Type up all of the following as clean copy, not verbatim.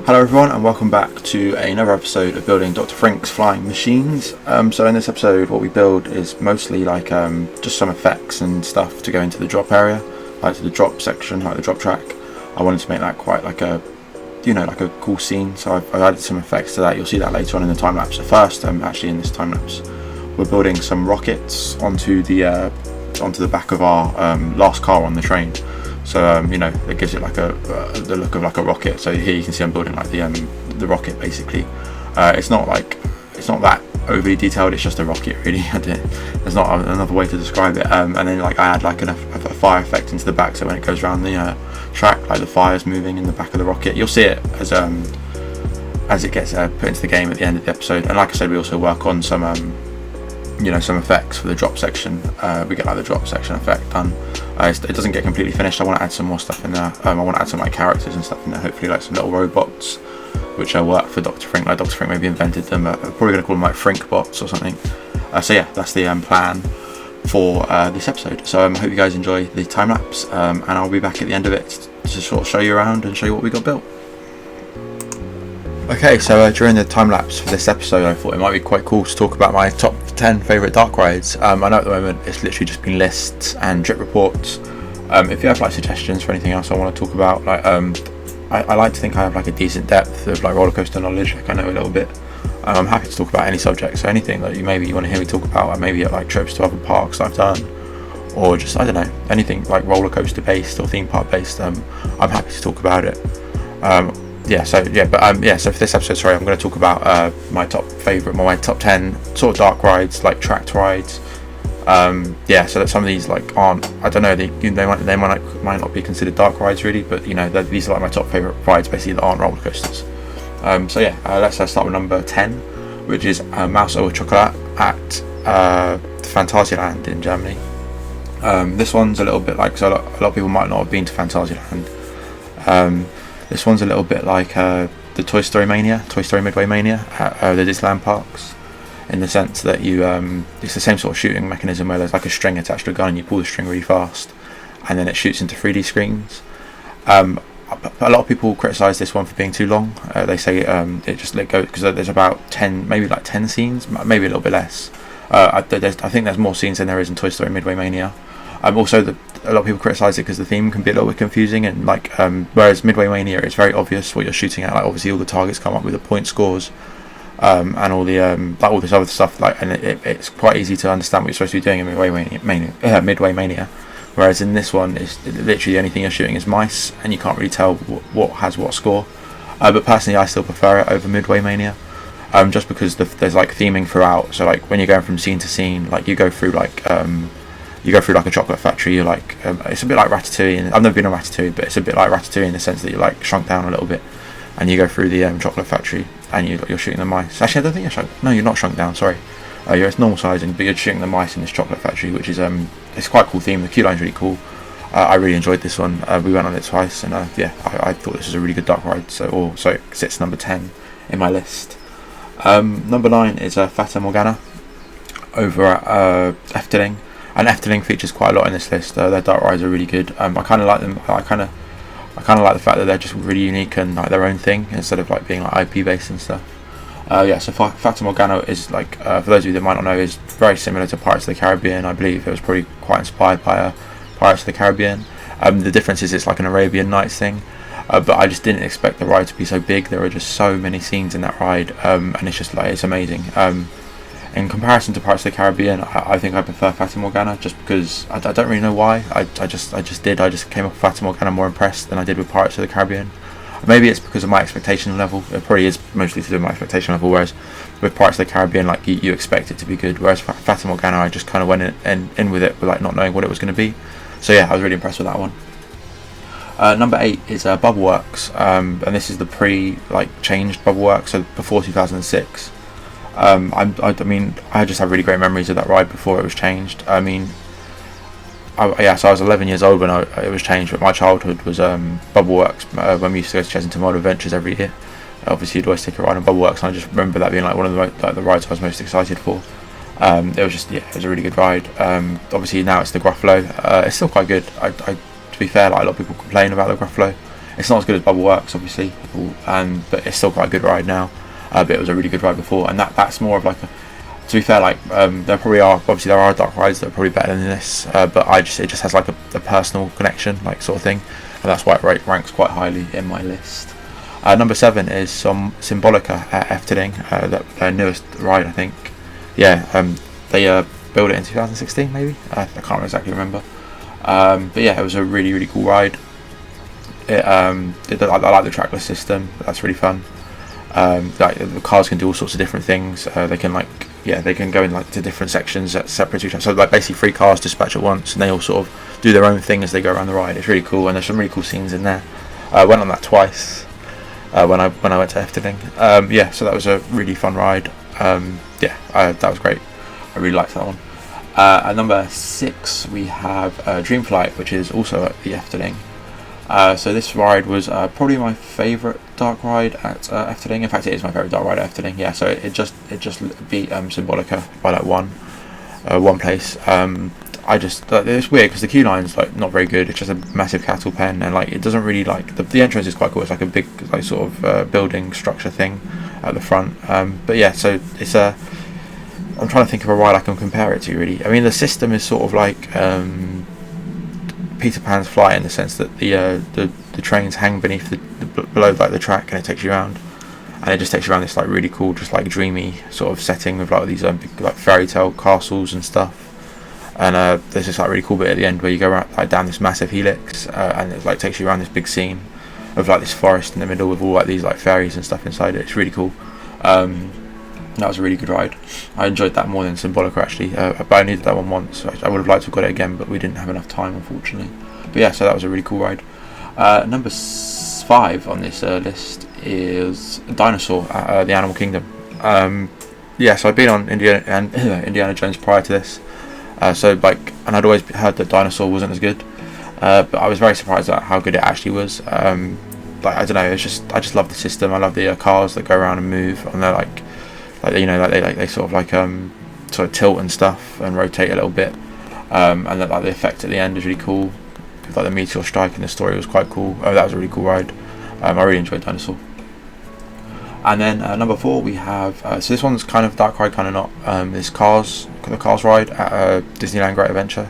Hello everyone and welcome back to another episode of building Dr. Frinks flying machines. So in this episode what we build is mostly like just some effects and stuff to go into the drop area, like to the drop section, like the drop track. I wanted to make that quite like a, like a cool scene, so I've added some effects to that. You'll see that later on in the time lapse. So first, actually in this time lapse, we're building some rockets onto the back of our last car on the train. So it gives it like the look of like a rocket. So here you can see I'm building like the rocket basically. It's not that overly detailed. It's just a rocket really. There's not another way to describe it. And then like I add like a fire effect into the back. So when it goes around the track, like the fire's moving in the back of the rocket. You'll see it as it gets put into the game at the end of the episode. And like I said, we also work on some some effects for the drop section. We get like the drop section effect done. It doesn't get completely finished. I want to add some more stuff in there. I want to add some like characters and stuff in there, hopefully like some little robots which work for Dr. Frink. Like Dr. Frink maybe invented them. I'm probably going to call them like Frink bots or something. So yeah, that's the plan for this episode. So I hope you guys enjoy the time lapse, and I'll be back at the end of it to sort of show you around and show you what we got built. Okay, so during the time lapse for this episode, I thought it might be quite cool to talk about my top 10 favourite dark rides. I know at the moment it's literally just been lists and drip reports. If you have like suggestions for anything else I want to talk about, like I like to think I have like a decent depth of like roller coaster knowledge. Like I know a little bit. I'm happy to talk about any subject. So anything that you want to hear me talk about, maybe at like trips to other parks I've done, or just I don't know, anything like roller coaster based or theme park based. I'm happy to talk about it. So for this episode, I'm going to talk about my top 10 sort of dark rides, like tracked rides. So that some of these like aren't, I don't know, they might not be considered dark rides really, but these are like my top favourite rides basically that aren't roller coasters. Let's start with number 10, which is Maus au Chocolat at Phantasialand in Germany. This one's a little bit like, so a lot of people might not have been to Phantasialand. This one's a little bit like the Toy Story Midway Mania at the Disneyland parks, in the sense that it's the same sort of shooting mechanism where there's like a string attached to a gun and you pull the string really fast and then it shoots into 3D screens. A lot of people criticise this one for being too long. They say it just let go because there's about 10 scenes, maybe a little bit less. I think there's more scenes than there is in Toy Story Midway Mania. Also, a lot of people criticise it because the theme can be a little bit confusing, and like whereas Midway Mania, it's very obvious what you're shooting at. Like obviously all the targets come up with the point scores, and all the all this other stuff. Like, and it's quite easy to understand what you're supposed to be doing in Midway Mania. Whereas in this one, it's literally the only thing you're shooting is mice, and you can't really tell what has what score. But personally, I still prefer it over Midway Mania, just because there's like theming throughout. So like when you're going from scene to scene, like you go through like a chocolate factory. You're like it's a bit like Ratatouille, and I've never been on Ratatouille, but it's a bit like Ratatouille in the sense that you're like shrunk down a little bit, and you go through the chocolate factory and you're shooting the mice. Actually, I don't think you're shrunk. No, you're not shrunk down. Sorry, you're at normal sizing, but you're shooting the mice in this chocolate factory, which is it's quite a cool theme. The queue line's really cool. I really enjoyed this one. We went on it twice, and I thought this was a really good dark ride. So it sits number 10 in my list. Number 9 is Fata Morgana over at Efteling. And Efteling features quite a lot in this list. Their dark rides are really good. I kind of like them. I kind of like the fact that they're just really unique and like their own thing instead of like being like IP based and stuff. So Fata Morgana is like, for those of you that might not know, is very similar to Pirates of the Caribbean. I believe it was probably quite inspired by Pirates of the Caribbean. The difference is it's like an Arabian Nights thing. But I just didn't expect the ride to be so big. There are just so many scenes in that ride, and it's just like, it's amazing. In comparison to Pirates of the Caribbean, I think I prefer Fata Morgana, just because I don't really know why. I just came off Fata Morgana more impressed than I did with Pirates of the Caribbean. Maybe it's because of my expectation level. It probably is mostly to do with my expectation level. Whereas with Pirates of the Caribbean, like you expect it to be good. Whereas Fata Morgana, I just kind of went in with it, with like not knowing what it was going to be. So yeah, I was really impressed with that one. Number 8 is Bubbleworks, and this is the changed Bubbleworks, so before 2006. I just have really great memories of that ride before it was changed. So I was 11 years old when it was changed, but my childhood was Bubbleworks, when we used to go to Chesington World Adventures every year. Obviously, you'd always take a ride on Bubbleworks, and I just remember that being like one of the rides I was most excited for. It was a really good ride. Obviously now it's the Gruffalo. It's still quite good. To be fair, like a lot of people complain about the Gruffalo. It's not as good as Bubble Works, obviously, but it's still quite a good ride now. But it was a really good ride before, and that's more of like a. To be fair, like there probably are dark rides that are probably better than this, but it just has like a personal connection, like sort of thing, and that's why it ranks quite highly in my list. Number 7 is some Symbolica at Efteling, their newest ride, I think. Yeah, they built it in 2016, maybe. I can't exactly remember. But yeah, it was a really, really cool ride. I like the trackless system. That's really fun. Like the cars can do all sorts of different things. They can go in like to different sections that separate to each other. So like basically 3 cars dispatch at once, and they all sort of do their own thing as they go around the ride. It's really cool, and there's some really cool scenes in there. I went on that twice when I went to Efteling. Yeah, so that was a really fun ride. That was great. I really liked that one. At number 6 we have Dreamflight, which is also at the Efteling. So this ride was probably my favourite dark ride at Efteling. In fact, it is my favourite dark ride at Efteling. Yeah, so it just beat Symbolica by like one place. It's weird because the queue line's like not very good. It's just a massive cattle pen, and like it doesn't really like the entrance is quite cool. It's like a big like sort of building structure thing at the front. But yeah, so it's I'm trying to think of a ride I can compare it to, really. I mean, the system is sort of like Peter Pan's Flight, in the sense that the trains hang beneath below like the track, and it takes you around, and it just takes you around this like really cool, just like dreamy sort of setting with like these big, like fairy tale castles and stuff. And there's this like really cool bit at the end where you go around, like down this massive helix, and it like takes you around this big scene of like this forest in the middle with all like these like fairies and stuff inside it. It's really cool. That was a really good ride. I enjoyed that more than Symbolica, actually. But I only did that one once. So I would have liked to have got it again, but we didn't have enough time, unfortunately. But yeah, so that was a really cool ride. Number 5 on this list is Dinosaur at the Animal Kingdom. So I'd been on Indiana Jones prior to this. And I'd always heard that Dinosaur wasn't as good. But I was very surprised at how good it actually was. I don't know. I just love the system. I love the cars that go around and move, and they're they sort of tilt and stuff and rotate a little bit, and that like the effect at the end is really cool. Like the meteor strike in the story was quite cool. That was a really cool ride. I really enjoyed Dinosaur. And then number 4 we have so this one's kind of dark ride, kind of not. This the Cars ride at Disneyland Great Adventure.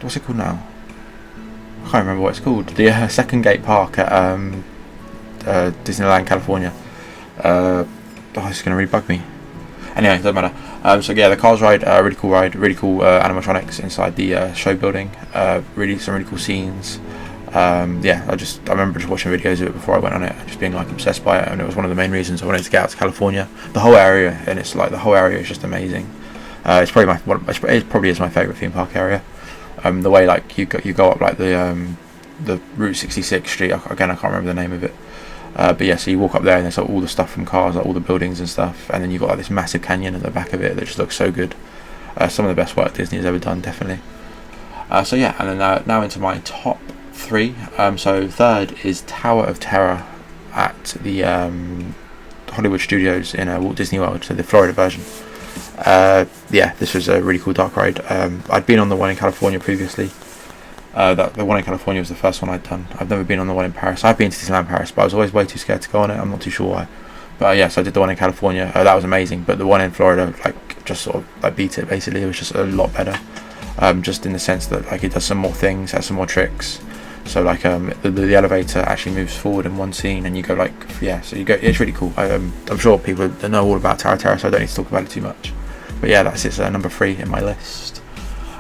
What's it called now? I can't remember what it's called. The Second Gate Park at Disneyland California. It's going to really bug me. Anyway, it doesn't matter. So yeah, the Cars ride, really cool animatronics inside the show building. Some really cool scenes. I remember just watching videos of it before I went on it, just being like obsessed by it, and it was one of the main reasons I wanted to get out to California. The whole area is just amazing. It probably is my favourite theme park area. The way like you go up like the Route 66 street. Again, I can't remember the name of it. But yeah, so you walk up there and there's like all the stuff from Cars, like all the buildings and stuff, and then you've got like this massive canyon at the back of it that just looks so good. Some of the best work Disney has ever done, definitely. And then now into my top 3. So third is Tower of Terror at the Hollywood Studios in Walt Disney World, so the Florida version. This was a really cool dark ride. I'd been on the one in California previously. The one in California was the first one I'd done. I've never been on the one in Paris. I've been to Disneyland Paris, but I was always way too scared to go on it. I'm not too sure why. But so I did the one in California. That was amazing. But the one in Florida, like, just sort of like beat it. Basically, it was just a lot better. Just in the sense that like it does some more things, has some more tricks. So like the elevator actually moves forward in one scene, and you go like So you go. It's really cool. I'm sure people know all about Tower of Terror, so I don't need to talk about it too much. But yeah, that's its number 3 in my list.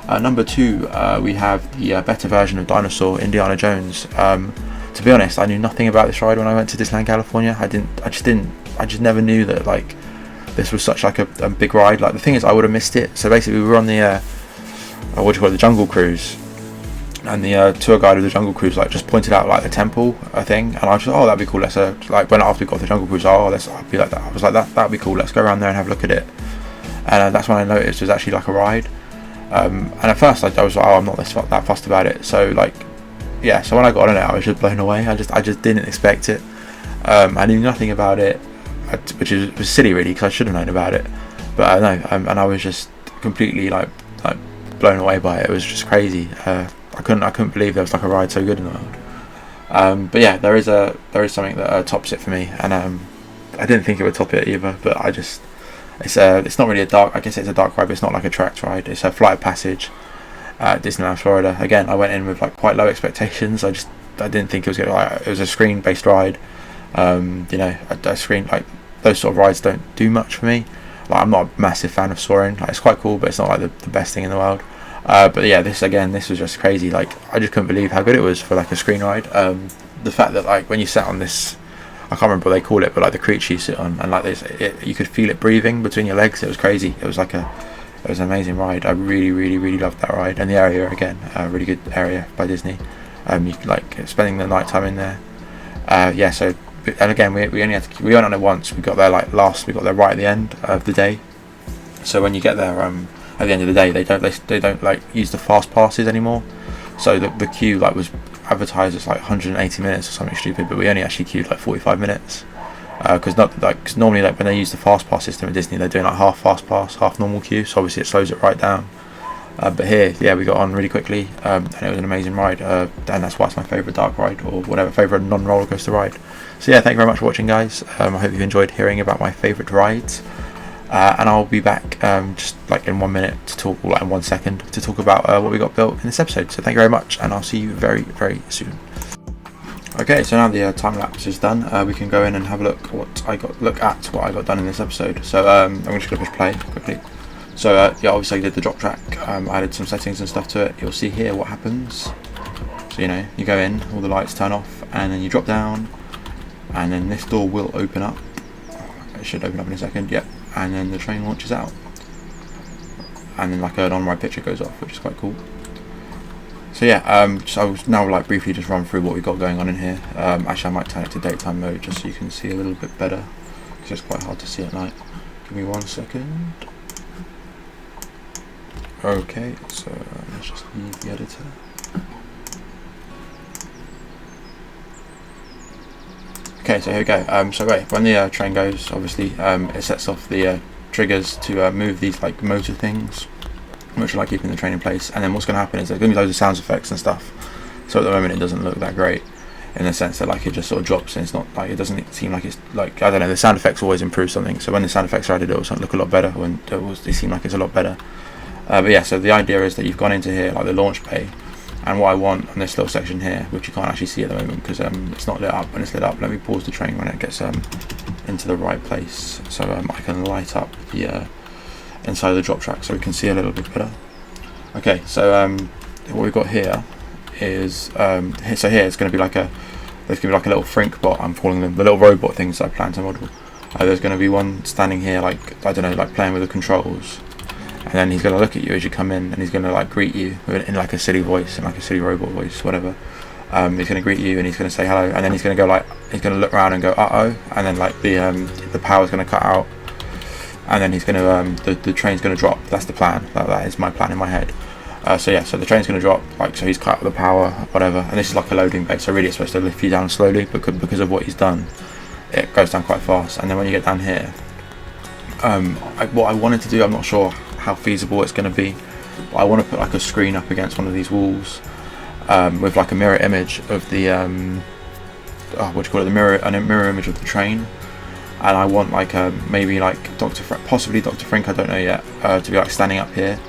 Number 2, we have the better version of Dinosaur, Indiana Jones. To be honest, I knew nothing about this ride when I went to Disneyland California. I just never knew that like this was such like a big ride. Like the thing is, I would have missed it. So basically, we were on the the Jungle Cruise, and the tour guide of the Jungle Cruise like just pointed out like the temple thing, and I was just that'd be cool. Let's like when after we got off the Jungle Cruise, I'd be like that. I was like that'd be cool. Let's go around there and have a look at it. And that's when I noticed it was actually like a ride. And at first I was like, I'm not that fussed about it. So like, so when I got on it, I was just blown away. I just didn't expect it. I knew nothing about it, which was silly really, because I should have known about it. But I know, and I was just completely like blown away by it. It was just crazy. I couldn't believe there was like a ride so good in the world. But yeah, there is something that tops it for me, and I didn't think it would top it either. But it's not really a dark. I guess it's a dark ride, but it's not like a tracked ride. It's a flight of passage at Disneyland Florida. Again, I went in with like quite low expectations. I didn't think it was gonna. It was a screen based ride. A screen like those sort of rides don't do much for me. Like, I'm not a massive fan of soaring. Like, it's quite cool, but it's not like the best thing in the world. But yeah, this was just crazy. Like, I just couldn't believe how good it was for like a screen ride. The fact that like when you sat on this, I can't remember what they call it, but like the creature you sit on, and like this, you could feel it breathing between your legs. It was crazy. It was an amazing ride. I really, really, really loved that ride, and the area again, a really good area by Disney. You like spending the night time in there. So. And again, we went on it once. We got there right at the end of the day. So when you get there at the end of the day, they don't like use the fast passes anymore. So the queue like was advertised as like 180 minutes or something stupid, but we only actually queued like 45 minutes. Because normally like when they use the fast pass system at Disney, they're doing like half fast pass, half normal queue. So obviously it slows it right down. But here, yeah, we got on really quickly, and it was an amazing ride, and that's why it's my favourite dark ride, or whatever, favourite non-roller coaster ride. So yeah, thank you very much for watching, guys. I hope you enjoyed hearing about my favourite rides, and I'll be back just like in 1 minute to talk, or like in 1 second, to talk about what we got built in this episode. So thank you very much, and I'll see you very, very soon. Okay, so now the time lapse is done, we can go in and have a look at what I got done in this episode. So I'm just going to push play quickly. So yeah, obviously I did the drop track. I added some settings and stuff to it. You'll see here what happens. So you go in, all the lights turn off, and then you drop down, and then this door will open up. It should open up in a second. Yep, and then the train launches out, and then like an on-ride picture goes off, which is quite cool. So yeah, so I'll now like briefly just run through what we got going on in here. Actually, I might turn it to daytime mode just so you can see a little bit better, because it's quite hard to see at night. Give me 1 second. Okay, so let's just leave the editor. Okay, so here we go. So wait, when the train goes, obviously it sets off the triggers to move these like motor things, which are like keeping the train in place. And then what's going to happen is there's going to be loads of sound effects and stuff. So at the moment it doesn't look that great, in the sense that like it just sort of drops, and it's not like, it doesn't seem like it's like, I don't know, the sound effects always improve something. So when the sound effects are added, it will look a lot better. When they seem like it's a lot better. But yeah, so the idea is that you've gone into here, like the launch bay, and what I want on this little section here, which you can't actually see at the moment because it's not lit up. When it's lit up, let me pause the train when it gets into the right place, so I can light up the inside of the drop track so we can see a little bit better. Okay, so what we've got here is so here it's going to be like there's going to be like a little Frink bot, I'm calling them, the little robot things I plan to model. There's going to be one standing here, like, I don't know, like playing with the controls. And then he's going to look at you as you come in, and he's going to like greet you in like a silly voice, in like a silly robot voice, whatever. He's going to greet you and he's going to say hello, and then he's going to go he's going to look around and go uh-oh, and then like the power's going to cut out, and then he's going to the train's going to drop. That's the plan. That is my plan in my head. So yeah, so the train's going to drop, like, so he's cut the power, whatever, and this is like a loading bay, so really it's supposed to lift you down slowly, because of what he's done, it goes down quite fast. And then when you get down here, what I wanted to do, I'm not sure how feasible it's going to be, but I want to put like a screen up against one of these walls with like a mirror image of the a mirror image of the train, and I want like maybe like possibly Dr. Frink, I don't know yet, to be like standing up here,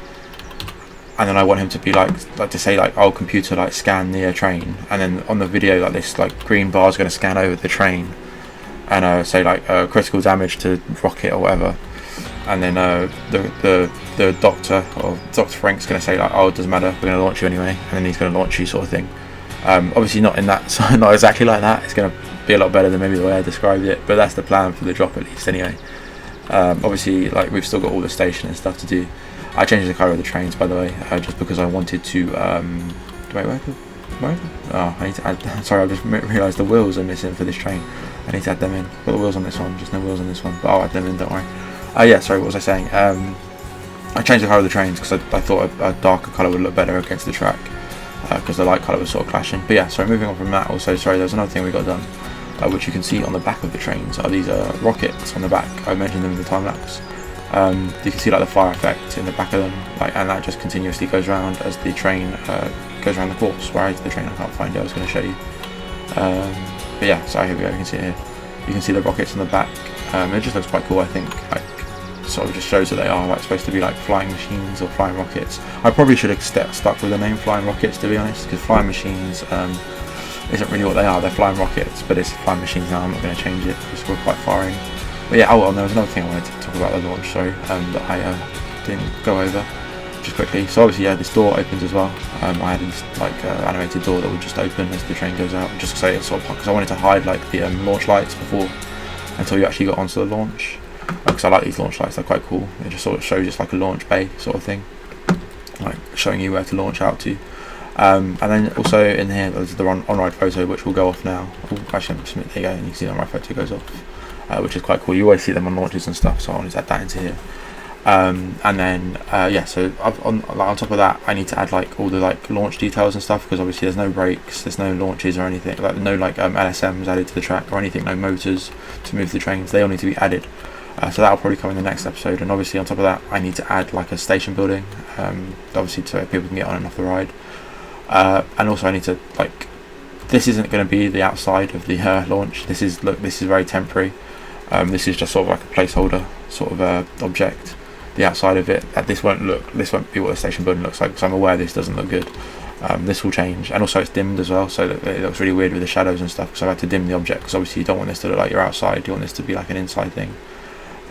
and then I want him to be like to say like, oh computer, like scan the train, and then on the video like this like green bar is going to scan over the train and say like critical damage to rocket or whatever. And then the doctor, or Dr. Frank's going to say like, oh, it doesn't matter, we're going to launch you anyway, and then he's going to launch you, sort of thing. Obviously not in that, so not exactly like that. It's going to be a lot better than maybe the way I described it, but that's the plan for the drop at least anyway. Obviously, like, we've still got all the station and stuff to do. I changed the colour of the trains, by the way, just because I wanted to. Wait, where? Oh, I need to add. Sorry, I just realised the wheels are missing for this train. I need to add them in. Got the wheels on this one, just no wheels on this one. But I'll add them in. Don't worry. Yeah, sorry, what was I saying? I changed the colour of the trains because I thought a darker colour would look better against the track, because the light colour was sort of clashing. But yeah, sorry, moving on from that, also, sorry, there's another thing we got done, which you can see on the back of the trains, are these rockets on the back. I mentioned them in the time lapse. You can see like the fire effect in the back of them, like, and that just continuously goes around as the train goes around the course. Where is the train? I can't find it, I was going to show you. But yeah, so here we go. You can see it here. You can see the rockets on the back. It just looks quite cool, I think. Like, sort of just shows that they are like supposed to be like flying machines or flying rockets. I probably should have stuck with the name flying rockets, to be honest, because flying machines isn't really what they are. They're flying rockets, but it's flying machines now. I'm not going to change it because we're quite far in. But yeah, oh well, there was another thing I wanted to talk about the launch, sorry, that I didn't go over just quickly. So obviously, yeah, this door opens as well. I had this like animated door that would just open as the train goes out, just so it's sort of, because I wanted to hide like the launch lights before, until you actually got onto the launch. Because I like these launch lights, they're quite cool. It just sort of shows it's like a launch bay sort of thing, like showing you where to launch out to. And then also in here there's the on-ride photo, which will go off now. Ooh, actually, there you go, and you can see the on-ride photo goes off, which is quite cool. You always see them on launches and stuff, so I wanted to add that into here. And then yeah, so on top of that, I need to add like all the like launch details and stuff, because obviously there's no brakes, there's no launches or anything, like no like LSMs added to the track or anything, no motors to move the trains. They all need to be added. So that'll probably come in the next episode. And obviously on top of that, I need to add like a station building, obviously so people can get on and off the ride. And also I need to, like, this isn't going to be the outside of the launch. This is very temporary. This is just sort of like a placeholder sort of object. The outside of it, this won't be what the station building looks like, because I'm aware this doesn't look good. This will change, and also it's dimmed as well, so that it looks really weird with the shadows and stuff, because I've had to dim the object, because obviously you don't want this to look like you're outside, you want this to be like an inside thing.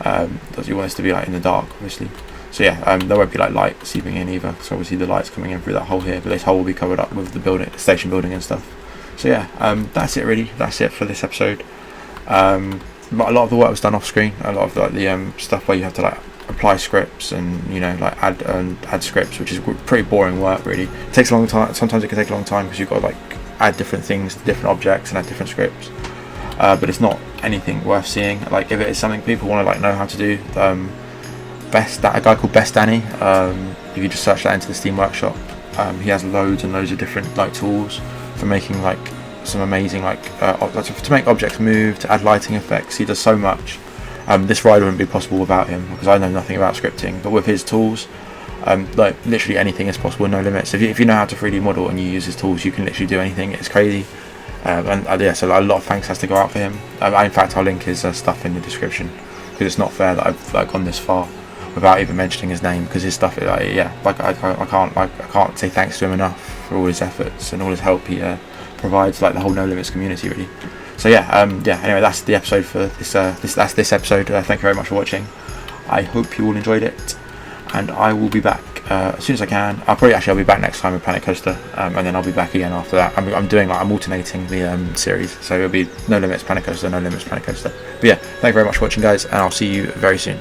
You want this to be like in the dark, obviously. So yeah, there won't be like light seeping in either, so obviously the light's coming in through that hole here, but this hole will be covered up with the building, the station building and stuff. So yeah, that's it really. That's it for this episode. A lot of the work was done off screen. A lot of like the stuff where you have to like apply scripts and, you know, like add scripts, which is pretty boring work really. It takes a long time. Sometimes it can take a long time because you've got to like add different things, different objects, and add different scripts. But it's not anything worth seeing. Like, if it is something people want to like know how to do, a guy called Best Danny, if you just search that into the Steam Workshop, he has loads and loads of different like tools for making like some amazing like to make objects move, to add lighting effects. He does so much. This ride wouldn't be possible without him, because I know nothing about scripting, but with his tools, like literally anything is possible, no limits. If you know how to 3D model and you use his tools, you can literally do anything. It's crazy. Yeah, so a lot of thanks has to go out for him. In fact, I'll link his stuff in the description, because it's not fair that I've like gone this far without even mentioning his name, because his stuff, I can't say thanks to him enough for all his efforts and all his help he provides, like the whole NoLimits community really. So yeah, anyway, that's the episode for this. That's this episode. Thank you very much for watching. I hope you all enjoyed it, and I will be back as soon as I can. I'll be back next time with Planet Coaster, and then I'll be back again after that. I'm alternating the series, so it'll be NoLimits Planet Coaster, NoLimits Planet Coaster. But yeah, thank you very much for watching, guys, and I'll see you very soon.